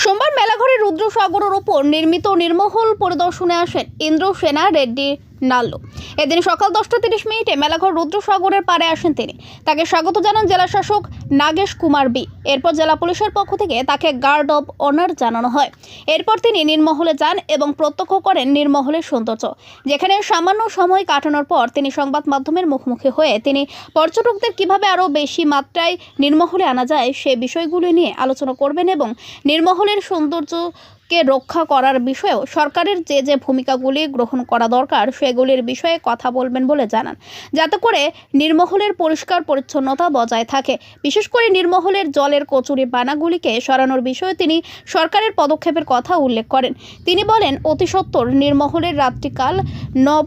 সোমবার মেলাঘরে রুদ্রসাগরের ওপর নির্মিত নির্মহল পরিদর্শনে আসেন ইন্দ্রসেনা রেড্ডি নাল্লু। এদিন সকাল 10:30 মেলাঘর রুদ্রসাগরের পাড়ে আসেন তিনি। তাকে স্বাগত জানান জেলা শাসক নাগেশ কুমার বি। এরপর জেলা পুলিশের পক্ষ থেকে তাকে গার্ড অব অনার জানানো হয়। এরপর তিনি নির্মহলে যান এবং প্রত্যক্ষ করেন নির্মহলের সৌন্দর্য, যেখানে সামান্য সময় কাটানোর পর তিনি সংবাদ মাধ্যমের মুখোমুখি হয়ে তিনি পর্যটকদের কিভাবে আরও বেশি মাত্রায় নির্মহলে আনা যায় সে বিষয়গুলি নিয়ে আলোচনা করবেন এবং নির্মহলের সৌন্দর্যকে রক্ষা করার বিষয়েও সরকারের যে ভূমিকাগুলি গ্রহণ করা দরকার সেগুলির বিষয়ে কথা বলবেন বলে জানান, যাতে করে নির্মহলের পরিষ্কার পরিচ্ছন্নতা বজায় থাকে। বিশেষ করে নির্মহলের জলের কচুরি পানাগুলিকে সরানোর বিষয়ে তিনি সরকারের পদক্ষেপের কথা উল্লেখ করেন। তিনি বলেন, অতি সত্বর নির্মহলের রাত্রিকাল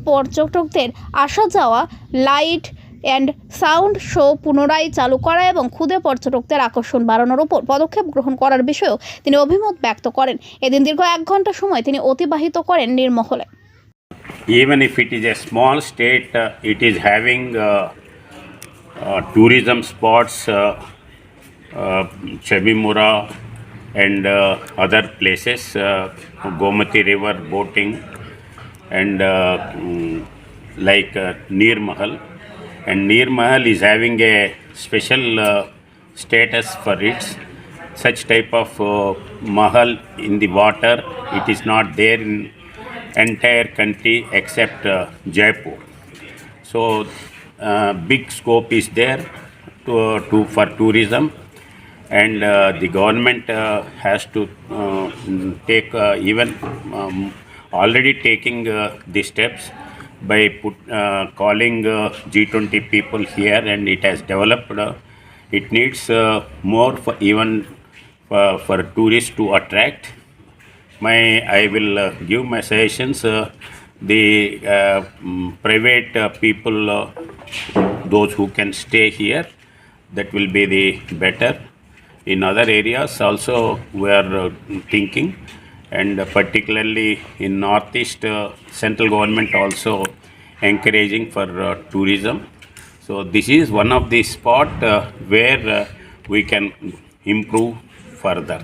পর্যটকদের আসা যাওয়া, লাইট অ্যান্ড সাউন্ড শো পুনরায় চালু করা এবং ক্ষুদে পর্যটকদের আকর্ষণ বাড়ানোর উপর পদক্ষেপ গ্রহণ করার বিষয়েও তিনি অভিমত ব্যক্ত করেন। এদিন দীর্ঘ 1 ঘন্টা সময় তিনি অতিবাহিত করেন নির্মহলে। Even if it is a small state, it is having tourism spots, Chabimura and other places, Gomati River boating and like Neer Mahal. And Neer Mahal is having a special status for its such type of mahal in the water. It is not there in entire country except Jaipur. So big scope is there for tourism, and the government has to take even already taking the steps by calling G20 people here, and it has developed. It needs more for even for tourists to attract. I will give my suggestions. The private people, those who can stay here, that will be the better. In other areas also we are thinking, and particularly in northeast, central government also encouraging for tourism. So this is one of the spot where we can improve further.